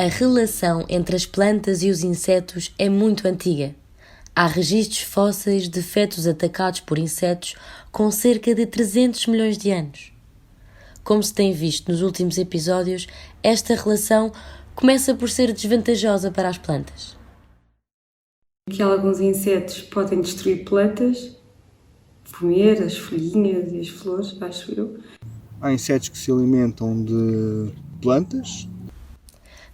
relação entre as plantas e os insetos é muito antiga. Há registros fósseis de fetos atacados por insetos com cerca de 300 milhões de anos. Como se tem visto nos últimos episódios, esta relação começa por ser desvantajosa para as plantas. Que alguns insetos podem destruir plantas, comer as folhinhas e as flores, acho eu. Há insetos que se alimentam de plantas.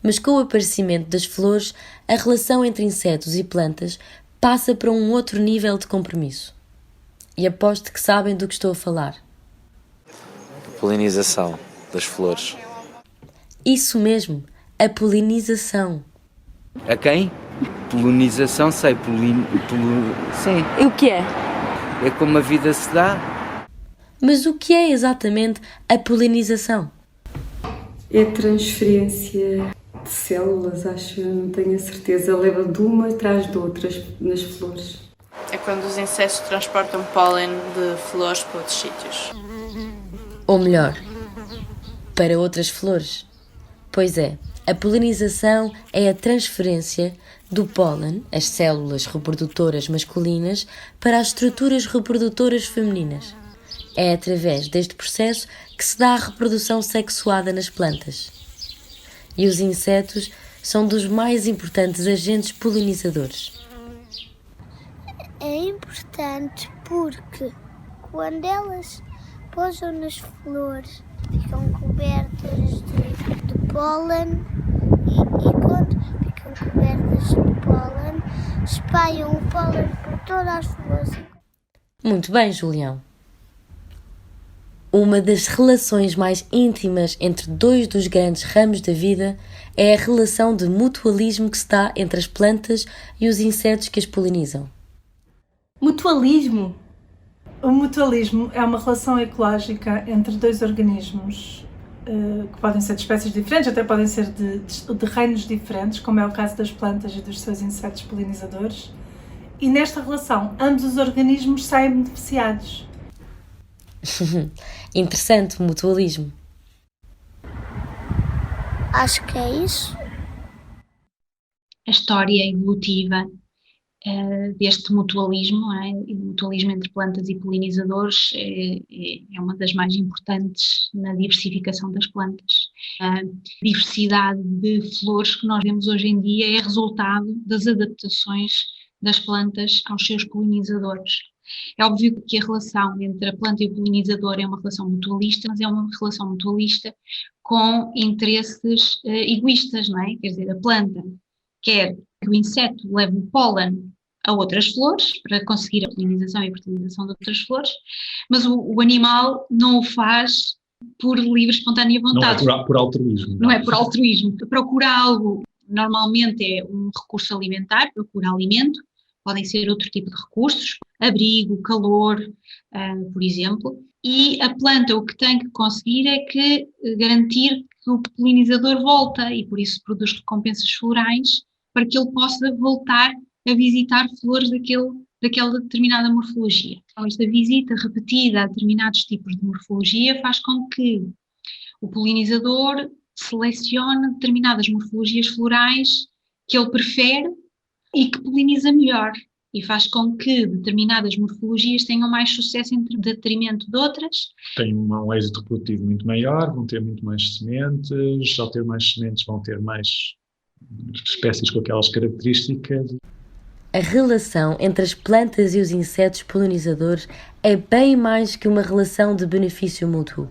Mas com o aparecimento das flores, a relação entre insetos e plantas passa para um outro nível de compromisso. E aposto que sabem do que estou a falar. A polinização das flores. Isso mesmo, a polinização. A quem? Polinização, sei, sim. E o que é? É como a vida se dá. Mas o que é exatamente a polinização? É a transferência de células, acho, eu não tenho a certeza. Leva de uma atrás de outras nas flores. É quando os insetos transportam pólen de flores para outros sítios. Ou melhor, para outras flores. Pois é, a polinização é a transferência do pólen, as células reprodutoras masculinas, para as estruturas reprodutoras femininas. É através deste processo que se dá a reprodução sexuada nas plantas. E os insetos são dos mais importantes agentes polinizadores. É importante porque quando elas pousam nas flores ficam cobertas de pólen e quando ficam cobertas de pólen espalham o pólen por todas as flores. Muito bem, Julião. Uma das relações mais íntimas entre dois dos grandes ramos da vida é a relação de mutualismo que se dá entre as plantas e os insetos que as polinizam. Mutualismo? O mutualismo é uma relação ecológica entre dois organismos que podem ser de espécies diferentes, até podem ser de reinos diferentes, como é o caso das plantas e dos seus insetos polinizadores. E nesta relação, ambos os organismos saem beneficiados. Interessante o mutualismo. Acho que é isso. A história evolutiva deste mutualismo, o mutualismo entre plantas e polinizadores é uma das mais importantes na diversificação das plantas. A diversidade de flores que nós vemos hoje em dia é resultado das adaptações das plantas aos seus polinizadores. É óbvio que a relação entre a planta e o polinizador é uma relação mutualista, mas é uma relação mutualista com interesses egoístas, não é? Quer dizer, a planta quer que o inseto leve o pólen a outras flores, para conseguir a polinização e a fertilização de outras flores, mas o animal não o faz por livre, espontânea vontade. Não é por altruísmo. Não é por altruísmo. Procura algo, normalmente é um recurso alimentar, procura alimento, podem ser outro tipo de recursos, abrigo, calor, por exemplo, e a planta o que tem que conseguir é que garantir que o polinizador volta e por isso produz recompensas florais para que ele possa voltar a visitar flores daquela determinada morfologia. Então, esta visita repetida a determinados tipos de morfologia faz com que o polinizador selecione determinadas morfologias florais que ele prefere e que poliniza melhor, e faz com que determinadas morfologias tenham mais sucesso em detrimento de outras. Tem um êxito reprodutivo muito maior, vão ter muito mais sementes, ao ter mais sementes vão ter mais espécies com aquelas características. A relação entre as plantas e os insetos polinizadores é bem mais que uma relação de benefício mútuo.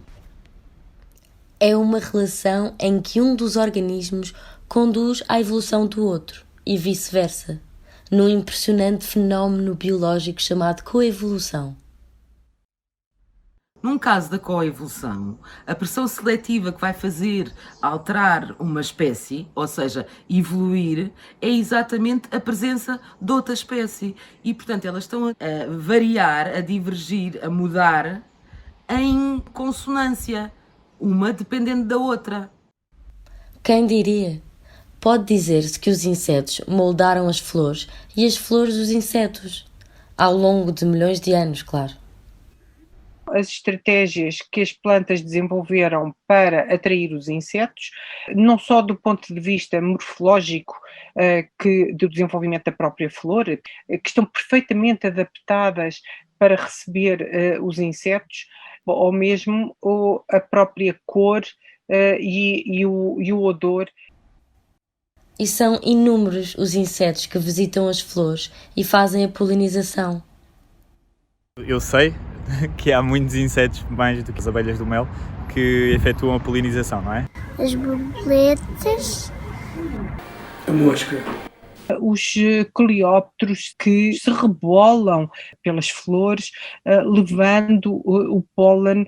É uma relação em que um dos organismos conduz à evolução do outro e vice-versa, num impressionante fenómeno biológico chamado coevolução. Num caso da coevolução, a pressão seletiva que vai fazer alterar uma espécie, ou seja, evoluir, é exatamente a presença de outra espécie. E, portanto, elas estão a variar, a divergir, a mudar em consonância, uma dependendo da outra. Quem diria? Pode dizer-se que os insetos moldaram as flores e as flores os insetos, ao longo de milhões de anos, claro. as estratégias que as plantas desenvolveram para atrair os insetos, não só do ponto de vista morfológico do desenvolvimento da própria flor, que estão perfeitamente adaptadas para receber os insetos, ou mesmo a própria cor e o odor. E são inúmeros os insetos que visitam as flores e fazem a polinização. Eu sei que há muitos insetos, mais do que as abelhas do mel, que efetuam a polinização, não é? As borboletas. A mosca. Os coleópteros que se rebolam pelas flores, levando o pólen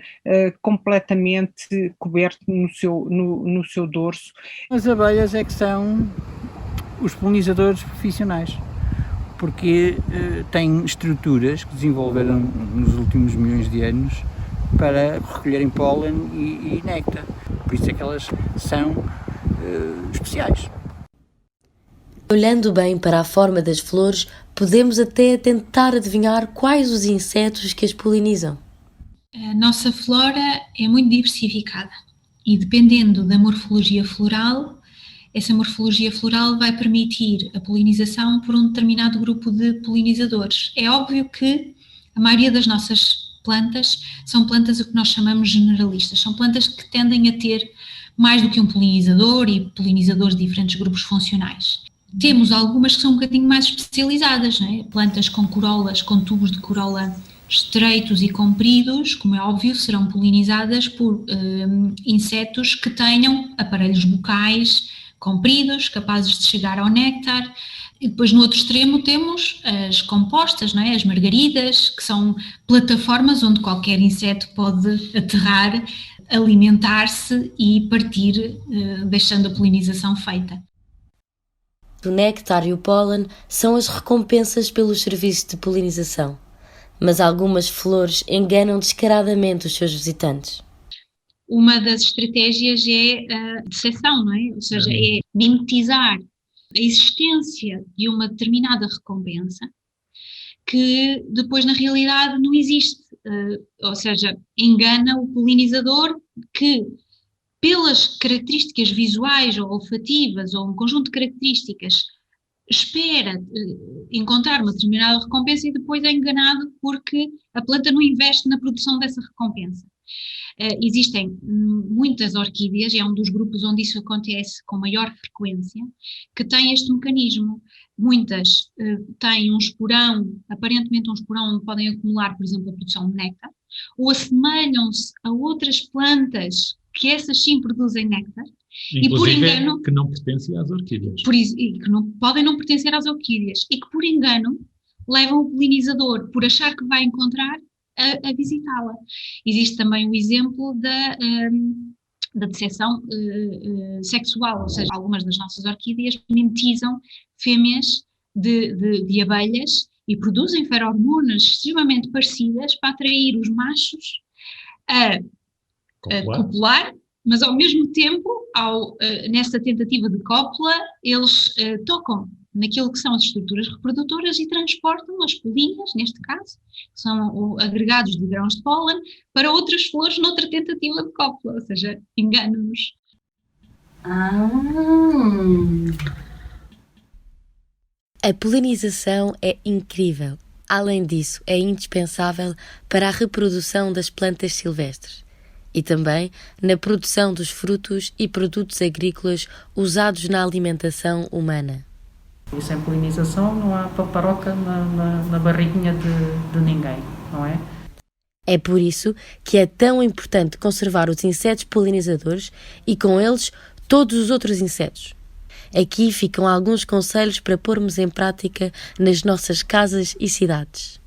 completamente coberto no seu dorso. As abelhas é que são os polinizadores profissionais, porque têm estruturas que desenvolveram nos últimos milhões de anos para recolherem pólen e néctar. Por isso é que elas são especiais. Olhando bem para a forma das flores, podemos até tentar adivinhar quais os insetos que as polinizam. A nossa flora é muito diversificada e, dependendo da morfologia floral, essa morfologia floral vai permitir a polinização por um determinado grupo de polinizadores. É óbvio que a maioria das nossas plantas são plantas o que nós chamamos generalistas, são plantas que tendem a ter mais do que um polinizador e polinizadores de diferentes grupos funcionais. Temos algumas que são um bocadinho mais especializadas, não é? Plantas com corolas, com tubos de corola estreitos e compridos, como é óbvio, serão polinizadas por insetos que tenham aparelhos bucais compridos, capazes de chegar ao néctar. E depois no outro extremo temos as compostas, não é? As margaridas, que são plataformas onde qualquer inseto pode aterrar, alimentar-se e partir, deixando a polinização feita. O néctar e o pólen são as recompensas pelos serviços de polinização, mas algumas flores enganam descaradamente os seus visitantes. Uma das estratégias é a decepção, não é? Ou seja, é mimetizar a existência de uma determinada recompensa que depois na realidade não existe, ou seja, engana o polinizador que, pelas características visuais ou olfativas ou um conjunto de características, espera encontrar uma determinada recompensa e depois é enganado porque a planta não investe na produção dessa recompensa. Existem muitas orquídeas, é um dos grupos onde isso acontece com maior frequência, que têm este mecanismo. Muitas têm um esporão, aparentemente um esporão onde podem acumular, por exemplo, a produção de néctar, ou assemelham-se a outras plantas que essas sim produzem néctar, inclusive, e por engano, que não pertencem às orquídeas. E que podem não pertencer às orquídeas, e que por engano levam o polinizador, por achar que vai encontrar, a visitá-la. Existe também o exemplo da decepção sexual, ou seja, algumas das nossas orquídeas mimetizam fêmeas de abelhas e produzem ferormonas extremamente parecidas para atrair os machos a copular, mas ao mesmo tempo, nessa tentativa de cópula, eles tocam naquilo que são as estruturas reprodutoras e transportam as polinhas, neste caso, que são agregados de grãos de pólen, para outras flores noutra tentativa de cópula, ou seja, enganam-nos. A polinização é incrível. Além disso, é indispensável para a reprodução das plantas silvestres e também na produção dos frutos e produtos agrícolas usados na alimentação humana. E sem polinização não há paparoca na barriguinha de ninguém, não é? É por isso que é tão importante conservar os insetos polinizadores e com eles todos os outros insetos. Aqui ficam alguns conselhos para pormos em prática nas nossas casas e cidades.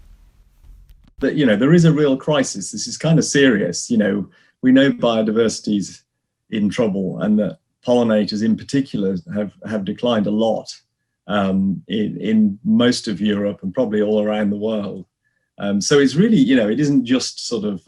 But, there is a real crisis. This is kind of serious. We know biodiversity is in trouble and that pollinators in particular have declined a lot. In most of Europe and probably all around the world. So it's really, it isn't just sort of,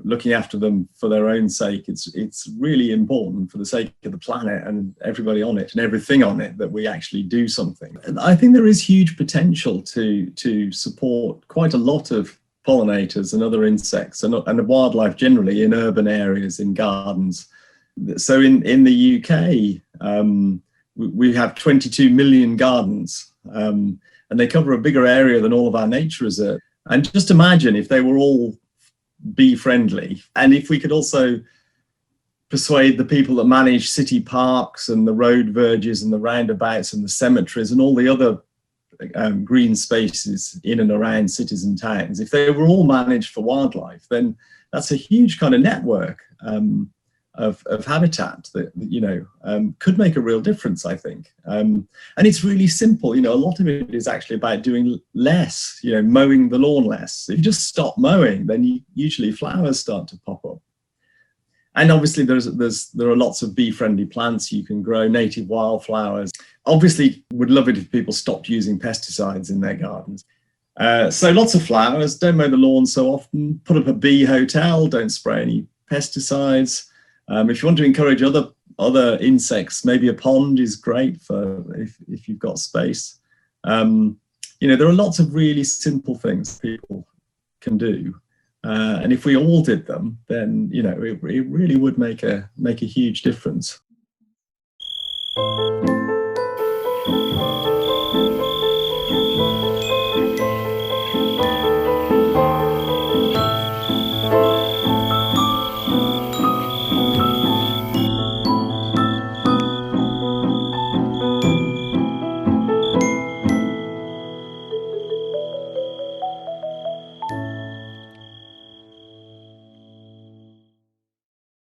looking after them for their own sake. It's really important for the sake of the planet and everybody on it and everything on it that we actually do something. And I think there is huge potential to support quite a lot of pollinators and other insects and wildlife generally in urban areas, in gardens. So in the UK, we have 22 million gardens, and they cover a bigger area than all of our nature reserves. And just imagine if they were all bee friendly, and if we could also persuade the people that manage city parks and the road verges and the roundabouts and the cemeteries and all the other green spaces in and around cities and towns, if they were all managed for wildlife, then that's a huge kind of network of habitat that could make a real difference, I think. And it's really simple. A lot of it is actually about doing less, mowing the lawn less. If you just stop mowing, then usually flowers start to pop up. And obviously there are lots of bee-friendly plants you can grow, native wildflowers. Obviously, would love it if people stopped using pesticides in their gardens. So lots of flowers, don't mow the lawn so often, put up a bee hotel, don't spray any pesticides. If you want to encourage other insects, maybe a pond is great for if you've got space. There are lots of really simple things people can do. And if we all did them, then it really would make a huge difference.